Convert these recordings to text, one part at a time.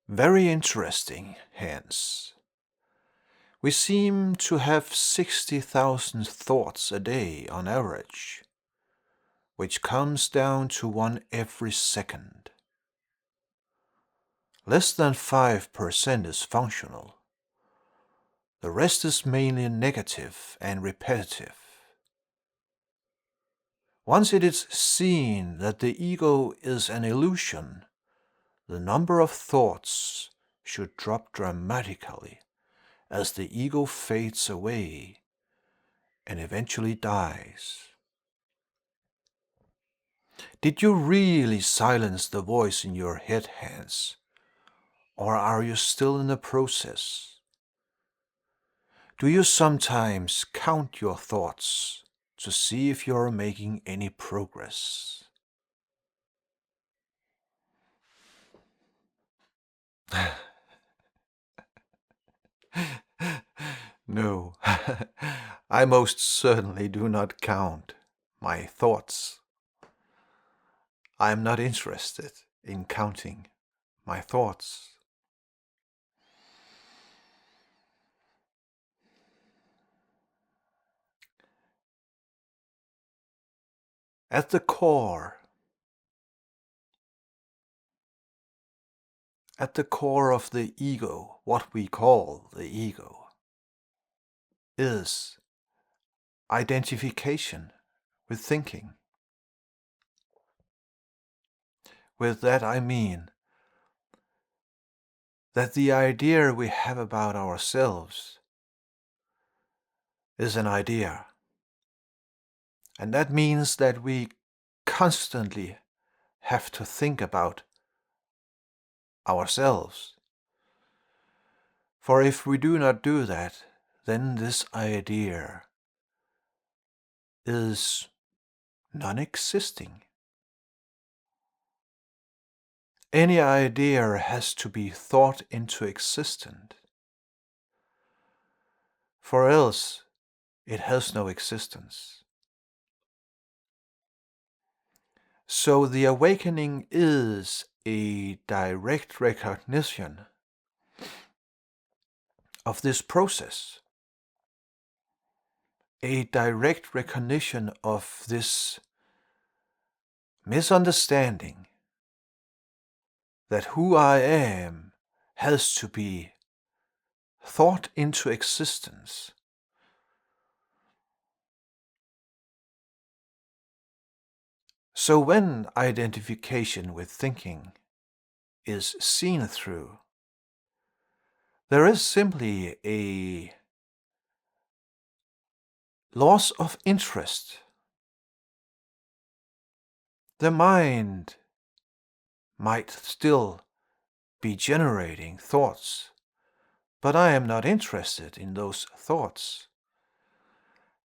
Very interesting, hence. We seem to have 60,000 thoughts a day on average, which comes down to one every second. Less than 5% is functional. The rest is mainly negative and repetitive. Once it is seen that the ego is an illusion, the number of thoughts should drop dramatically as the ego fades away and eventually dies. Did you really silence the voice in your head, Hans? Or are you still in the process? Do you sometimes count your thoughts to see if you are making any progress? No, I most certainly do not count my thoughts. I am not interested in counting my thoughts. At the core of the ego, what we call the ego, is identification with thinking. With that I mean that the idea we have about ourselves is an idea. And that means that we constantly have to think about ourselves. For if we do not do that, then this idea is non-existing. Any idea has to be thought into existence, for else it has no existence. So the awakening is a direct recognition of this process, a direct recognition of this misunderstanding that who I am has to be thought into existence. So when identification with thinking is seen through, there is simply a loss of interest. The mind might still be generating thoughts, but I am not interested in those thoughts.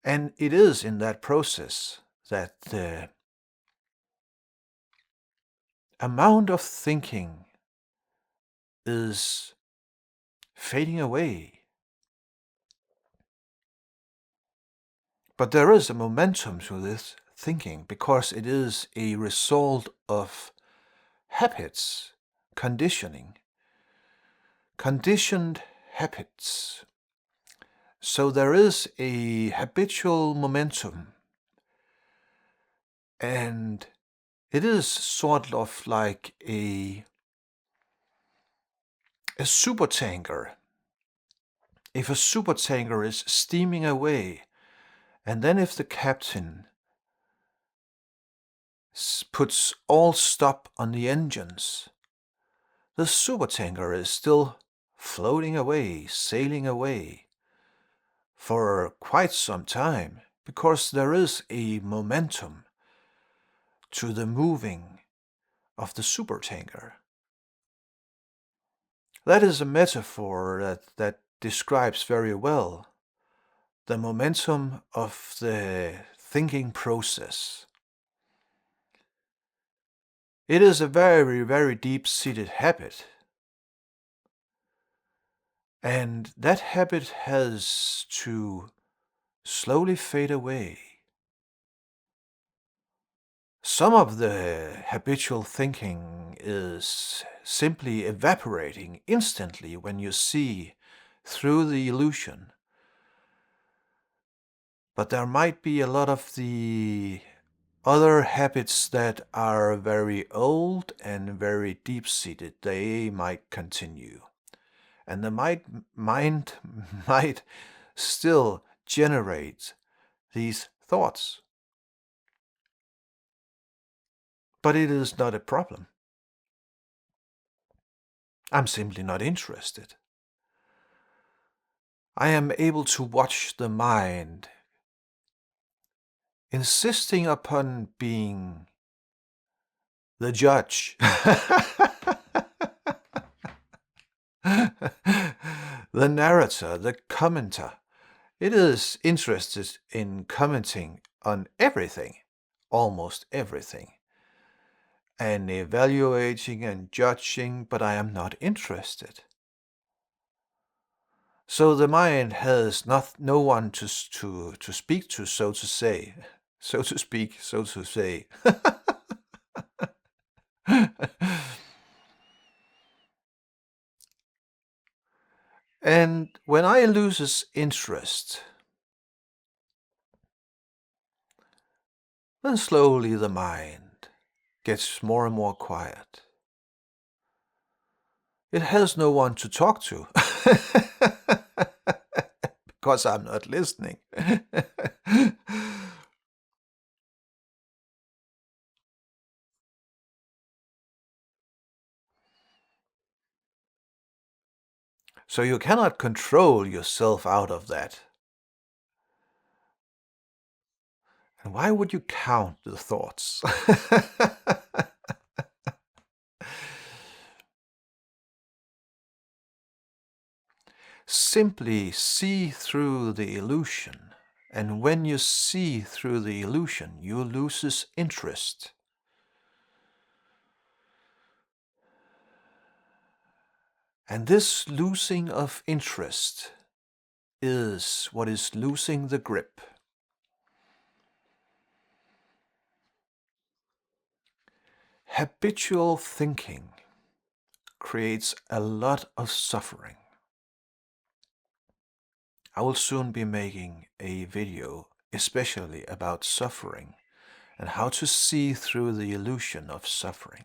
And it is in that process that the amount of thinking is fading away. But there is a momentum to this thinking because it is a result of habits, conditioning, conditioned habits. So there is a habitual momentum, and it is sort of like a supertanker. If a supertanker is steaming away, and then if the captain puts all stop on the engines, the supertanker is still floating away, sailing away for quite some time, because there is a momentum to the moving of the supertanker. That is a metaphor that describes very well the momentum of the thinking process. It is a very, very deep-seated habit. And that habit has to slowly fade away. Some of the habitual thinking is simply evaporating instantly when you see through the illusion. But there might be a lot of the other habits that are very old and very deep-seated. They might continue. And the mind might still generate these thoughts. But it is not a problem. I'm simply not interested. I am able to watch the mind insisting upon being the judge, the narrator, the commenter. It is interested in commenting on everything, almost everything, and evaluating and judging, but I am not interested. So the mind has no one to speak to, so to say, so to speak, so to say. And when I loses interest, then slowly the mind gets more and more quiet. It has no one to talk to because I'm not listening. So you cannot control yourself out of that. And why would you count the thoughts? Simply see through the illusion. And when you see through the illusion, you loses interest. And this losing of interest is what is losing the grip. Habitual thinking creates a lot of suffering. I will soon be making a video especially about suffering and how to see through the illusion of suffering.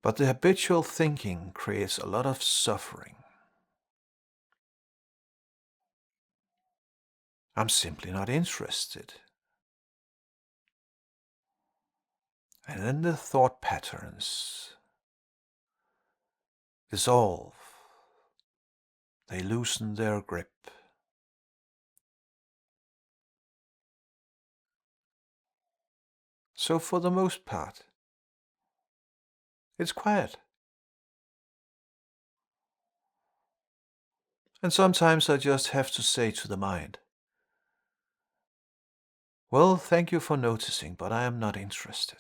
But the habitual thinking creates a lot of suffering. I'm simply not interested. And then the thought patterns dissolve. They loosen their grip. So for the most part, it's quiet. And sometimes I just have to say to the mind, well, thank you for noticing, but I am not interested.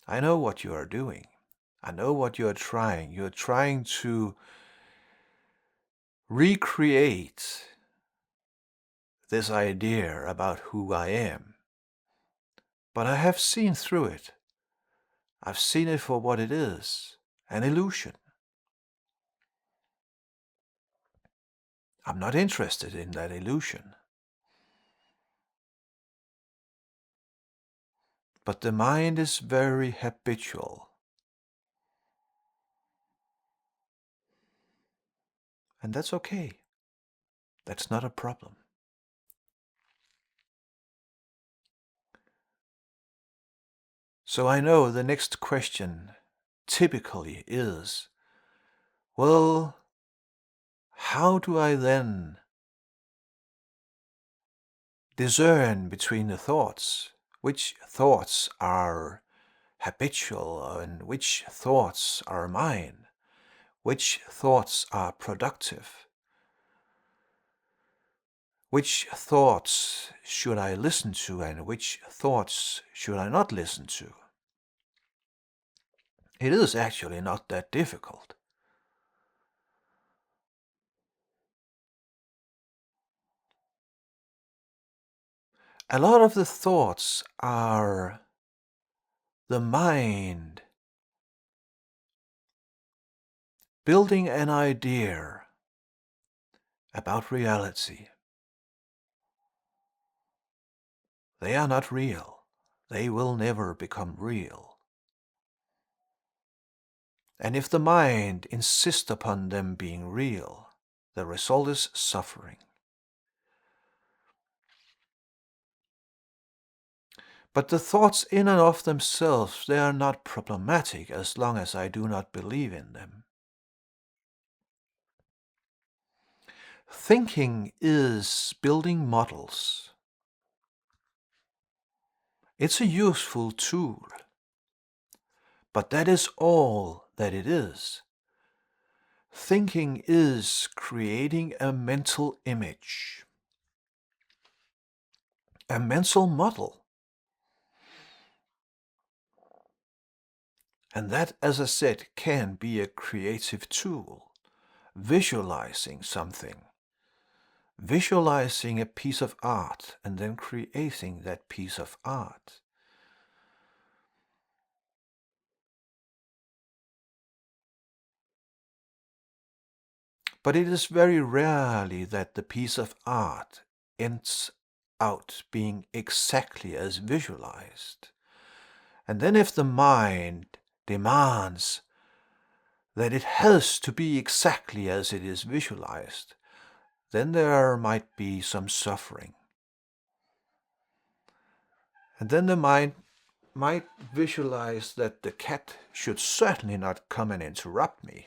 I know what you are doing. I know what you are trying. You are trying to recreate this idea about who I am. But I have seen through it. I've seen it for what it is, an illusion. I'm not interested in that illusion. But the mind is very habitual. And that's okay. That's not a problem. So I know the next question typically is, well, how do I then discern between the thoughts? Which thoughts are habitual and which thoughts are mine? Which thoughts are productive? Which thoughts should I listen to and which thoughts should I not listen to? It is actually not that difficult. A lot of the thoughts are the mind building an idea about reality. They are not real. They will never become real. And if the mind insists upon them being real, the result is suffering. But the thoughts in and of themselves, they are not problematic as long as I do not believe in them. Thinking is building models. It's a useful tool, but that is all that it is. Thinking is creating a mental image, a mental model. And that, as I said, can be a creative tool. Visualizing something, visualizing a piece of art, and then creating that piece of art. But it is very rarely that the piece of art ends out being exactly as visualized. And then if the mind demands that it has to be exactly as it is visualized, then there might be some suffering. And then the mind might visualize that the cat should certainly not come and interrupt me.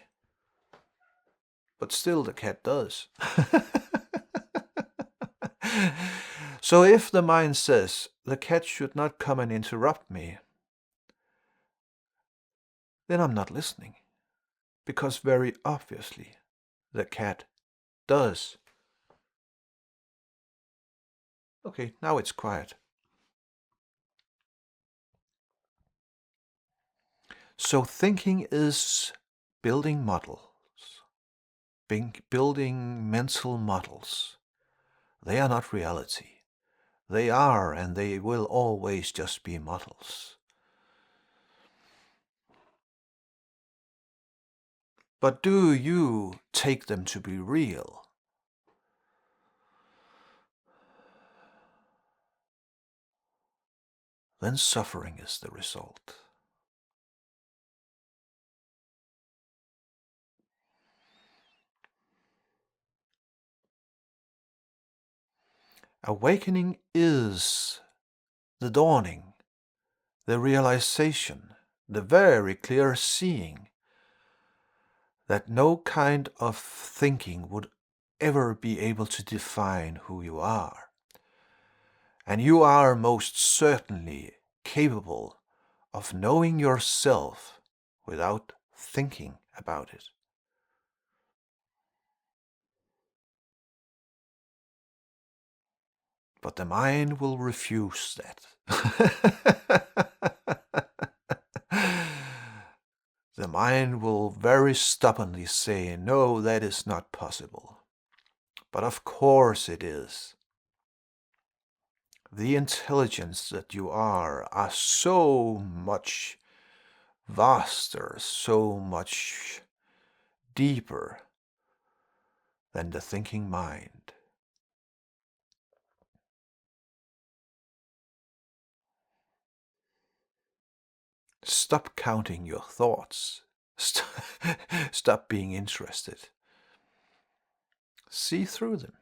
But still the cat does. So if the mind says the cat should not come and interrupt me, then I'm not listening. Because very obviously the cat does. Okay, now it's quiet. So thinking is building models, building mental models. They are not reality. They are and they will always just be models. But do you take them to be real? Then suffering is the result. Awakening is the dawning, the realization, the very clear seeing that no kind of thinking would ever be able to define who you are. And you are most certainly capable of knowing yourself without thinking about it. But the mind will refuse that. The mind will very stubbornly say, no, that is not possible. But of course it is. The intelligence that you are so much vaster, so much deeper than the thinking mind. Stop counting your thoughts. Stop being interested. See through them.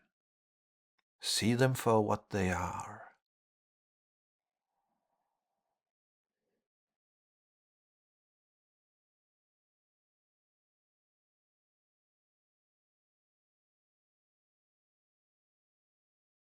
See them for what they are.